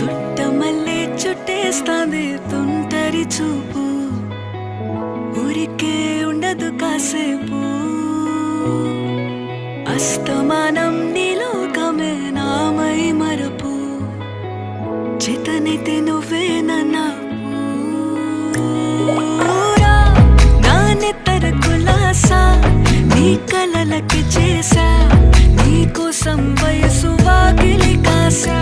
చుట్టమల్లే చుట్టేస్తాంది తుంటరి చూపు, ఊరికే ఉండదు కాసేపు. అస్తమానం నీలోకమే నామై మరపు, చేతనైతే నువ్వే నన్నా నానెత్తర కులాసా నీ కలలకి చేసా, నీ కోసం వయసు వాకిలి కాసా.